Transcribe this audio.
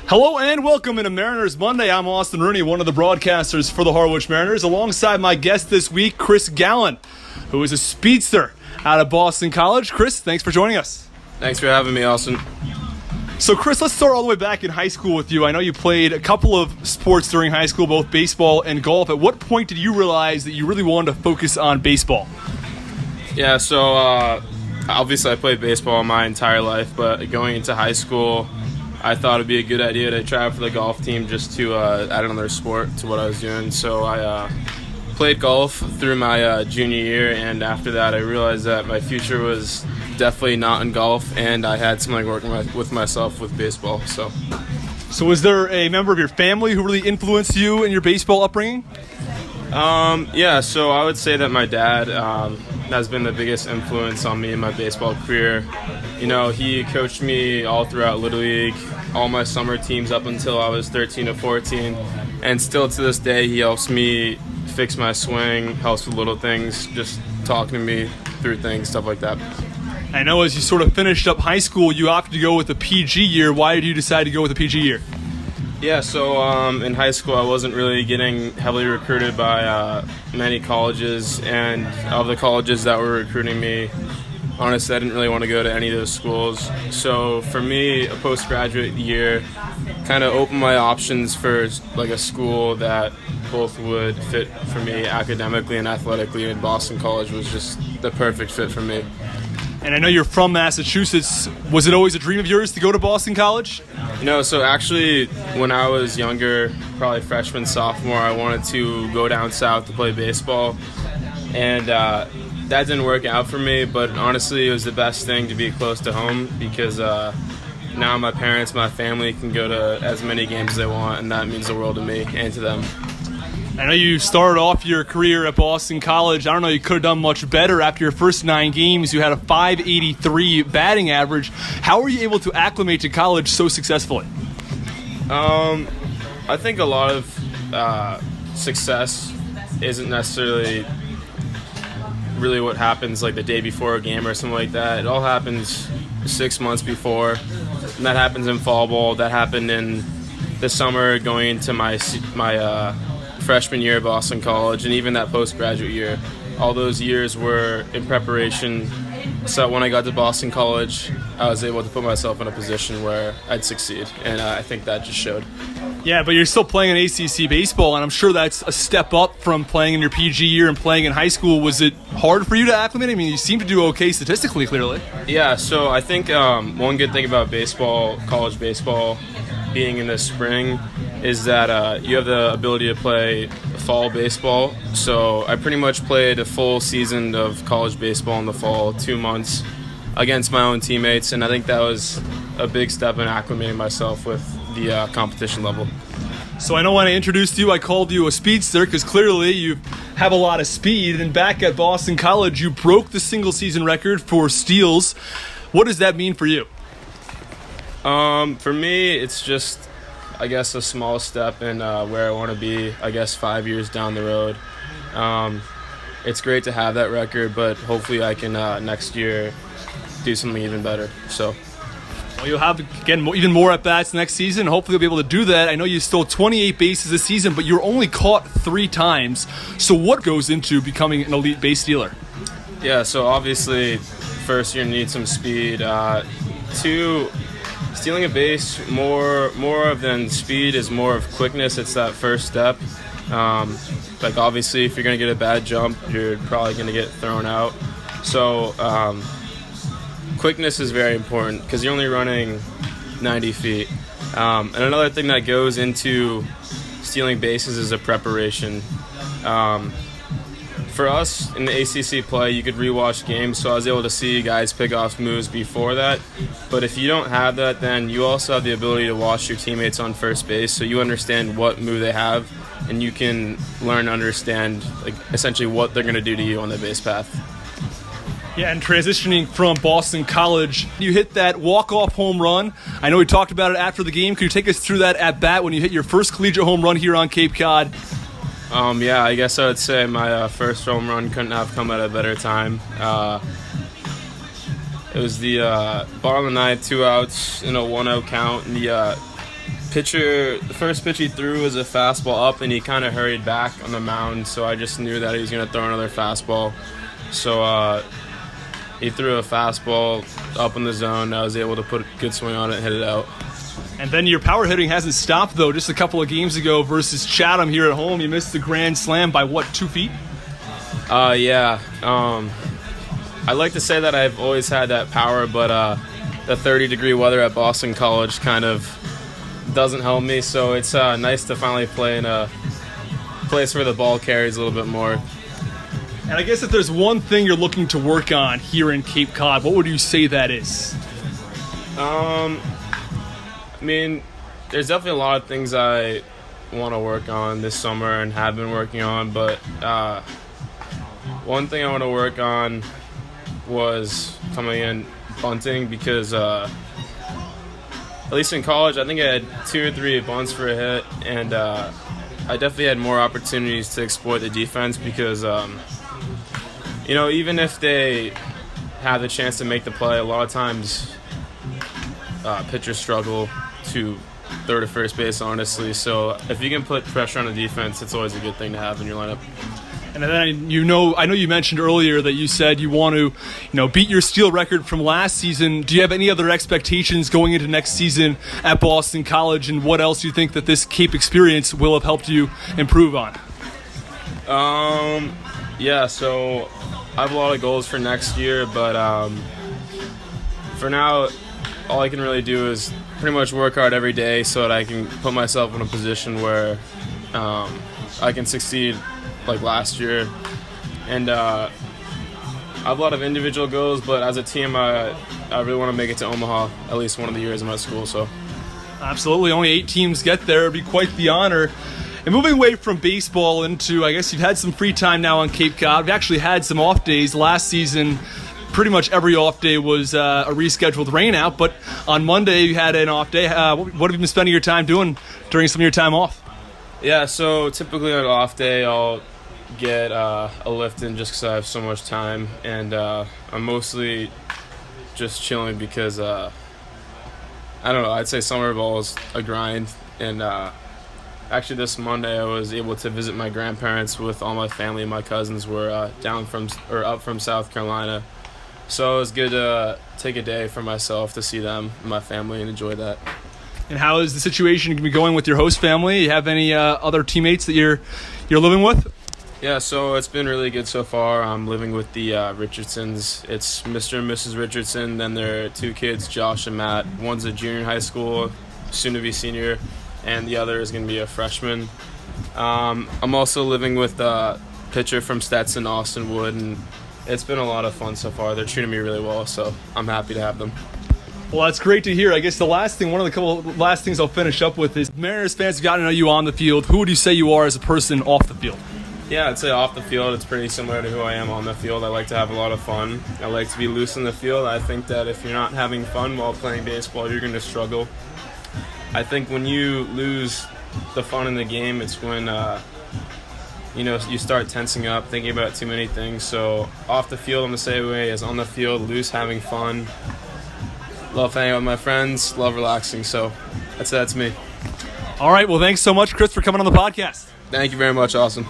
Hello and welcome into Mariners Monday. I'm Austin Rooney, one of the broadcasters for the Harwich Mariners, alongside my guest this week, Chris Galland, who is a speedster out of Boston College. Chris, thanks for joining us. Thanks for having me, Austin. So, Chris, let's start all the way back in high school with you. I know you played a couple of sports during high school, both baseball and golf. At what point did you realize that you really wanted to focus on baseball? Yeah, so obviously I played baseball my entire life, but going into high school, I thought it'd be a good idea to try out for the golf team just to add another sport to what I was doing. So I played golf through my junior year, and after that I realized that my future was definitely not in golf, and I had something working with myself with baseball. So was there a member of your family who really influenced you in your baseball upbringing? Yeah, so I would say that my dad has been the biggest influence on me in my baseball career. You know, he coached me all throughout Little League, all my summer teams up until I was 13 or 14, and still to this day he helps me fix my swing, helps with little things, just talking to me through things, stuff like that. I know as you sort of finished up high school, you opted to go with the PG year. Why did you decide to go with the PG year? Yeah, so in high school I wasn't really getting heavily recruited by many colleges, and of the colleges that were recruiting me, honestly I didn't really want to go to any of those schools. So for me, a postgraduate year kind of opened my options for like a school that both would fit for me academically and athletically, and Boston College was just the perfect fit for me. And I know you're from Massachusetts. Was it always a dream of yours to go to Boston College? You know, so actually when I was younger, probably freshman, sophomore, I wanted to go down south to play baseball. And that didn't work out for me, but honestly it was the best thing to be close to home, because now my parents, my family can go to as many games as they want, and that means the world to me and to them. I know you started off your career at Boston College. I don't know, you could have done much better. After your first 9 games, you had a .583 batting average. How were you able to acclimate to college so successfully? I think a lot of success isn't necessarily really what happens like the day before a game or something like that. It all happens 6 months before, and that happens in fall ball. That happened in the summer going into my freshman year at Boston College, and even that postgraduate year. All those years were in preparation, so when I got to Boston College, I was able to put myself in a position where I'd succeed, and I think that just showed. Yeah, but you're still playing in ACC baseball, and I'm sure that's a step up from playing in your PG year and playing in high school. Was it hard for you to acclimate? I mean, you seem to do okay statistically, clearly. Yeah, so I think one good thing about baseball, college baseball, being in the spring, is that you have the ability to play fall baseball. So I pretty much played a full season of college baseball in the fall, 2 months, against my own teammates, and I think that was a big step in acclimating myself with the competition level. So I know when I introduced you, I called you a speedster because clearly you have a lot of speed, and back at Boston College, you broke the single-season record for steals. What does that mean for you? For me, it's just, I guess, a small step in where I want to be, I guess, 5 years down the road. It's great to have that record, but hopefully I can next year do something even better. So, well, you'll have, again, even more at-bats next season. Hopefully you'll be able to do that. I know you stole 28 bases this season, but you're only caught 3 times. So what goes into becoming an elite base stealer? Yeah, so obviously, first you're going to need some speed. 2, stealing a base, more than speed is more of quickness. It's that first step. Like obviously, if you're going to get a bad jump, you're probably going to get thrown out. So quickness is very important because you're only running 90 feet. And another thing that goes into stealing bases is a preparation. For us in the ACC play, you could rewatch games, so I was able to see guys pick off moves before that. But if you don't have that, then you also have the ability to watch your teammates on first base, so you understand what move they have, and you can learn to understand like essentially what they're going to do to you on the base path. Yeah, and transitioning from Boston College, you hit that walk-off home run. I know we talked about it after the game. Could you take us through that at-bat when you hit your first collegiate home run here on Cape Cod? Yeah, I guess I would say my first home run couldn't have come at a better time. It was the bottom of the ninth, 2 outs in a 1-0 count, and the first pitch he threw was a fastball up, and he kind of hurried back on the mound, so I just knew that he was going to throw another fastball. So he threw a fastball up in the zone. I was able to put a good swing on it and hit it out. And then your power hitting hasn't stopped, though. Just a couple of games ago versus Chatham here at home, you missed the grand slam by, 2 feet? Yeah. I like to say that I've always had that power, but the 30-degree weather at Boston College kind of doesn't help me, so it's nice to finally play in a place where the ball carries a little bit more. And I guess if there's one thing you're looking to work on here in Cape Cod, what would you say that is? I mean, there's definitely a lot of things I want to work on this summer and have been working on, but one thing I want to work on was coming in bunting, because at least in college, I think I had 2 or 3 bunts for a hit, and I definitely had more opportunities to exploit the defense because, even if they have the chance to make the play, a lot of times pitchers struggle to third or first base, honestly. So if you can put pressure on the defense, it's always a good thing to have in your lineup. And then I know you mentioned earlier that you said you want to, beat your steal record from last season. Do you have any other expectations going into next season at Boston College, and what else do you think that this Cape experience will have helped you improve on? Yeah, so I have a lot of goals for next year, but for now, all I can really do is pretty much work hard every day so that I can put myself in a position where I can succeed like last year. And I have a lot of individual goals, but as a team, I really want to make it to Omaha at least one of the years in my school. So, absolutely, only 8 teams get there. It'd be quite the honor. And moving away from baseball into, I guess you've had some free time now on Cape Cod. We've actually had some off days. Last season, pretty much every off day was a rescheduled rain out, but on Monday you had an off day. What have you been spending your time doing during some of your time off? Yeah, so typically on an off day I'll get a lift in just because I have so much time, and I'm mostly just chilling because I don't know, I'd say summer ball is a grind, and actually this Monday I was able to visit my grandparents with all my family, and my cousins were up from South Carolina. So it was good to take a day for myself to see them and my family and enjoy that. And how is the situation going with your host family? You have any other teammates that you're living with? Yeah, so it's been really good so far. I'm living with the Richardsons. It's Mr. and Mrs. Richardson, then their 2 kids, Josh and Matt. One's a junior in high school, soon to be senior, and the other is going to be a freshman. I'm also living with a pitcher from Stetson, Austin Wood, and it's been a lot of fun so far. They're treating me really well, so I'm happy to have them. Well, that's great to hear. I guess one of the couple last things I'll finish up with is Mariners fans have gotten to know you on the field. Who would you say you are as a person off the field? Yeah, I'd say off the field, it's pretty similar to who I am on the field. I like to have a lot of fun. I like to be loose in the field. I think that if you're not having fun while playing baseball, you're going to struggle. I think when you lose the fun in the game, it's when you start tensing up, thinking about too many things. So off the field, I'm the same way as on the field, loose, having fun. Love hanging out with my friends, love relaxing. So that's me. All right, well, thanks so much, Chris, for coming on the podcast. Thank you very much, Austin.